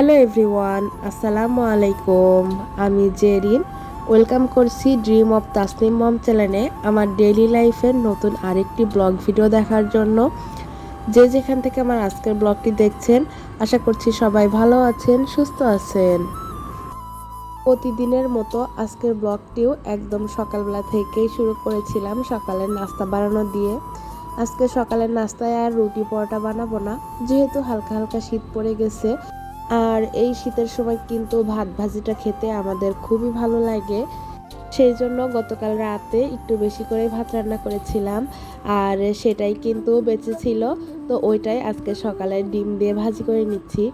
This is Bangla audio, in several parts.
হ্যালো এভরিওয়ান, আসসালামু আলাইকুম। আমি জেরিন। ওয়েলকাম করছি ড্রিম অফ তাসনিম মম চ্যানেলে আমার ডেইলি লাইফের নতুন আরেকটি ব্লগ ভিডিও দেখার জন্য। যে যেখান থেকে আমার আজকের ব্লগটি দেখছেন, আশা করছি সবাই ভালো আছেন, সুস্থ আছেন। প্রতিদিনের মতো আজকের ব্লগটিও একদম সকালবেলা থেকেই শুরু করেছিলাম, সকালের নাস্তা বানানো দিয়ে। আজকে সকালের নাস্তায় আর রুটি পরোটা বানাবো না, যেহেতু হালকা হালকা শীত পড়ে গেছে। আর এই শীতের সময় কিন্তু ভাত ভাজিটা খেতে আমাদের খুবই ভালো লাগে। সেই জন্য গতকাল রাতে একটু বেশি করে ভাত রান্না করেছিলাম, আর সেটাই কিন্তু বেঁচে ছিল। তো ওইটাই আজকে সকালে ডিম দিয়ে ভাজি করে নিচ্ছি।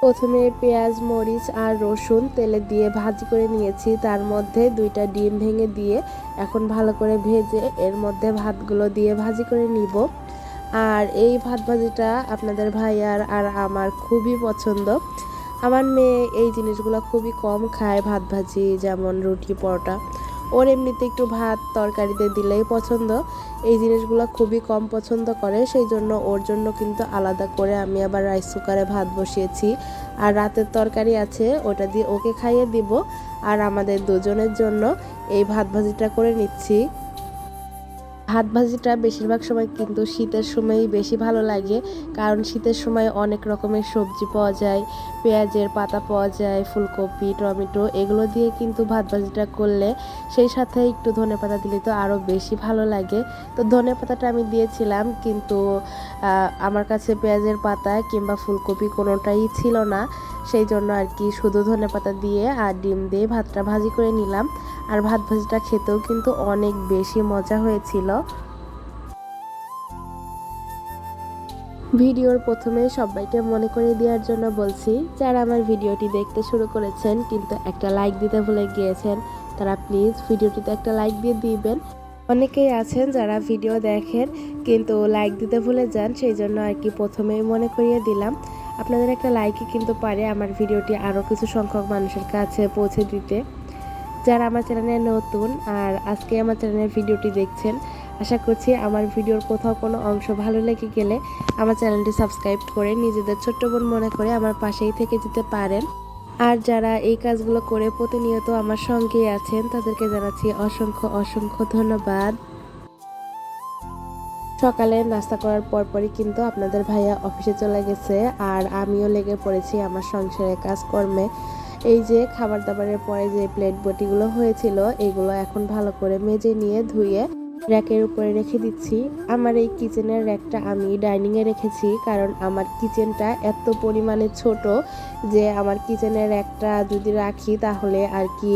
প্রথমে পেঁয়াজ মরিচ আর রসুন তেলে দিয়ে ভাজি করে নিয়েছি, তার মধ্যে 2টা ডিম ভেঙে দিয়ে এখন ভালো করে ভেজে এর মধ্যে ভাতগুলো দিয়ে ভাজি করে নিব। আর এই ভাত ভাজিটা আপনাদের ভাইয়ার আর আমার খুবই পছন্দ। আমার মেয়ে এই জিনিসগুলো খুবই কম খায়, ভাত ভাজি যেমন রুটি পরোটা। ওর এমনিতে একটু ভাত তরকারিতে দিলেই পছন্দ, এই জিনিসগুলো খুবই কম পছন্দ করে। সেই জন্য ওর জন্য কিন্তু আলাদা করে আমি আবার রাইস কুকারে ভাত বসিয়েছি। আর রাতের তরকারি আছে, ওটা দিয়ে ওকে খাইয়ে দিব। আর আমাদের দুজনের জন্য এই ভাত ভাজিটা করে নিচ্ছি। ভাত ভাজিটা বেশিরভাগ সময় কিন্তু শীতের সময়ই বেশি ভালো লাগে, কারণ শীতের সময় অনেক রকমের সবজি পাওয়া যায়, পেঁয়াজের পাতা পাওয়া যায়, ফুলকপি টমেটো এগুলো দিয়ে কিন্তু ভাত ভাজিটা করলে সেই সাথে একটু ধনেপাতা দিলে তো আরও বেশি ভালো লাগে। তো ধনেপাতাটা আমি দিয়েছিলাম, কিন্তু আমার কাছে পেঁয়াজের পাতা কিংবা ফুলকপি কোনোটাই ছিল না। সেই জন্য আর কি শুধু ধনেপাতা দিয়ে আর ডিম দিয়ে ভাতটা ভাজি করে নিলাম। আর ভাত ভাজিটা খেতেও কিন্তু অনেক বেশি মজা হয়েছিল। ভিডিওর প্রথমে সবাইকে মনে করিয়ে দেওয়ার জন্য বলছি, যারা আমার ভিডিওটি দেখতে শুরু করেছেন কিন্তু একটা লাইক দিতে ভুলে গিয়েছেন, তারা প্লিজ ভিডিওটিতে একটা লাইক দিয়ে দিবেন। অনেকেই আছেন যারা ভিডিও দেখেন কিন্তু লাইক দিতে ভুলে যান, সেই জন্য আর কি প্রথমেই মনে করিয়ে দিলাম। আপনাদের একটা লাইকই কিন্তু পারে আমার ভিডিওটি আরও কিছু সংখ্যক মানুষের কাছে পৌঁছে দিতে। যারা আমার চ্যানেলে নতুন আর আজকে আমার চ্যানেলের ভিডিওটি দেখছেন, আশা করছি আমার ভিডিওর কোথাও কোনো অংশ ভালো লেগে গেলে আমার চ্যানেলটি সাবস্ক্রাইব করে নিজেদের ছোট্ট বোন মনে করে আমার পাশেই থেকে যেতে পারেন। আর যারা এই কাজগুলো করে প্রতিনিয়ত আমার সঙ্গেই আছেন, তাদেরকে জানাচ্ছি অসংখ্য অসংখ্য ধন্যবাদ। সকালে নাস্তা করার পরপরই কিন্তু আপনাদের ভাইয়া অফিসে চলে গেছে, আর আমিও লেগে পড়েছি আমার সংসারের কাজকর্মে। এই যে খাবার দাবারের পরে যে প্লেট বটিগুলো হয়েছিল, এগুলো এখন ভালো করে মেজে নিয়ে ধুয়ে র্যাকের উপরে রেখে দিচ্ছি। আমার এই কিচেনের র্যাকটা আমি ডাইনিংয়ে রেখেছি, কারণ আমার কিচেনটা এত পরিমাণে ছোট যে আমার কিচেনের র্যাকটা যদি রাখি তাহলে আর কি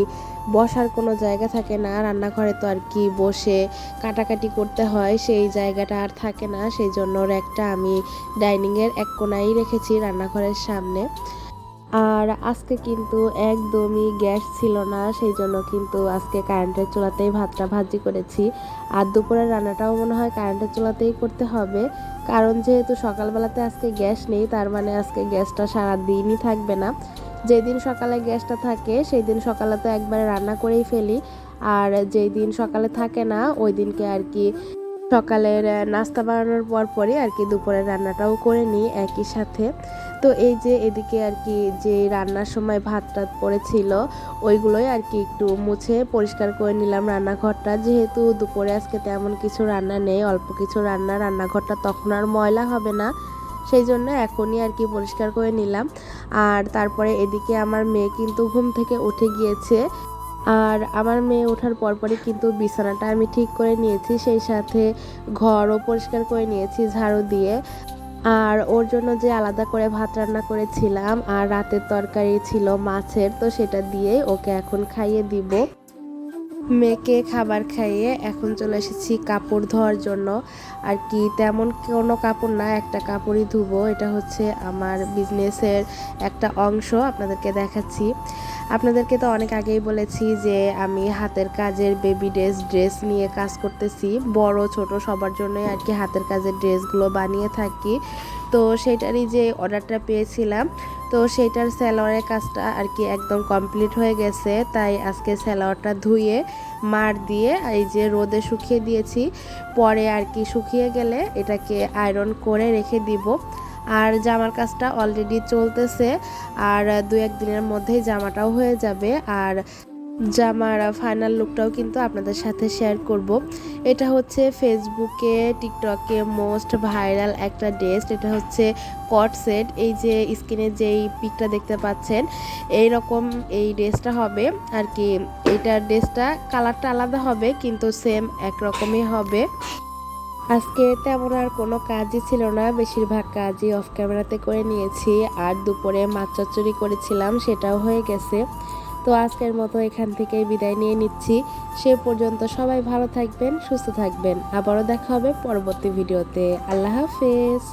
বসার কোনো জায়গা থাকে না। রান্নাঘরে তো আর কি বসে কাটাকাটি করতে হয়, সেই জায়গাটা আর থাকে না। সেই জন্য র্যাকটা আমি ডাইনিংয়ের এক কোণায় রেখেছি, রান্নাঘরের সামনে। আর আজকে কিন্তু একদমই গ্যাস ছিল না, সেই জন্য কিন্তু আজকে কারেন্টের চুলাতেই ভাতটা ভাজি করেছি। আর দুপুরের রান্নাটাও মনে হয় কারেন্টের চুলাতেই করতে হবে, কারণ যেহেতু সকালবেলাতে আজকে গ্যাস নেই, তার মানে আজকে গ্যাসটা সারা দিনই থাকবে না। যেদিন সকালে গ্যাসটা থাকে সেই দিন সকালে তো একবারে রান্না করেই ফেলি, আর যেই দিন সকালে থাকে না ওই দিনকে আর কি সকালের নাস্তা বানানোর পরই আর কি দুপুরের রান্নাটাও করে নিই একই সাথে। তো এই যে এদিকে আর কি যে রান্নার সময় ভাত টাত পড়েছিল, ওইগুলোই আর কি একটু মুছে পরিষ্কার করে নিলাম রান্নাঘরটা। যেহেতু দুপুরে আজকে তেমন কিছু রান্না নেই, অল্প কিছু রান্নাঘরটা তখন আর ময়লা হবে না, সেই জন্য এখনই আর কি পরিষ্কার করে নিলাম। আর তারপরে এদিকে আমার মেয়ে কিন্তু ঘুম থেকে উঠে গিয়েছে, আর আমার মেয়ে ওঠার পরপরই কিন্তু বিছানাটা আমি ঠিক করে নিয়েছি, সেই সাথে ঘরও পরিষ্কার করে নিয়েছি ঝাড়ু দিয়ে। আর ওর জন্য যে আলাদা করে ভাত রান্না করেছিলাম আর রাতের তরকারি ছিল মাছের, তো সেটা দিয়েই ওকে এখন খাইয়ে দিব। মেয়েকে খাবার খাইয়ে এখন চলে এসেছি কাপড় ধোয়ার জন্য। আর কি তেমন কোনো কাপড় না, একটা কাপড়ই ধুবো। এটা হচ্ছে আমার বিজনেসের একটা অংশ, আপনাদেরকে দেখাচ্ছি। আপনাদেরকে তো অনেক আগেই বলেছি যে আমি হাতের কাজের বেবি ড্রেস নিয়ে কাজ করতেছি, বড় ছোট সবার জন্যই আর কি হাতের কাজের ড্রেসগুলো বানিয়ে থাকি। তো সেটারই যে অর্ডারটা পেয়েছিলাম, তো সেইটার সালোয়ারের কাজটা আর কি একদম কমপ্লিট হয়ে গেছে। তাই আজকে সালোয়ারটা ধুয়ে মার দিয়ে এই যে রোদে শুকিয়ে দিয়েছি, পরে আর কি শুকিয়ে গেলে এটাকে আয়রন করে রেখে দিব। আর জামার কাজটা অলরেডি চলতেছে, আর 2-1 দিনের মধ্যেই জামাটাও হয়ে যাবে। আর জামার ফাইনাল লুকটাও কিন্তু আপনাদের সাথে শেয়ার করব। এটা হচ্ছে ফেসবুকে টিকটকে মোস্ট ভাইরাল একটা ড্রেস। এটা হচ্ছে কট সেট। এই যে স্ক্রিনে যেই পিকটা দেখতে পাচ্ছেন এই রকম এই ড্রেসটা হবে আর কি। এইটার ড্রেসটা কালারটা আলাদা হবে কিন্তু সেম একরকমই হবে। আজকে তেমন আর কোনো কাজই ছিল না, বেশিরভাগ কাজই অফ ক্যামেরাতে করে নিয়েছি। আর দুপুরে মাছ চচ্চড়ি করেছিলাম, সেটাও হয়ে গেছে। তো আজকের মতো এখান থেকেই বিদায় নিয়ে নিচ্ছি। সে পর্যন্ত সবাই ভালো থাকবেন, সুস্থ থাকবেন। আবারও দেখা হবে পরবর্তী ভিডিওতে। আল্লাহ হাফেজ।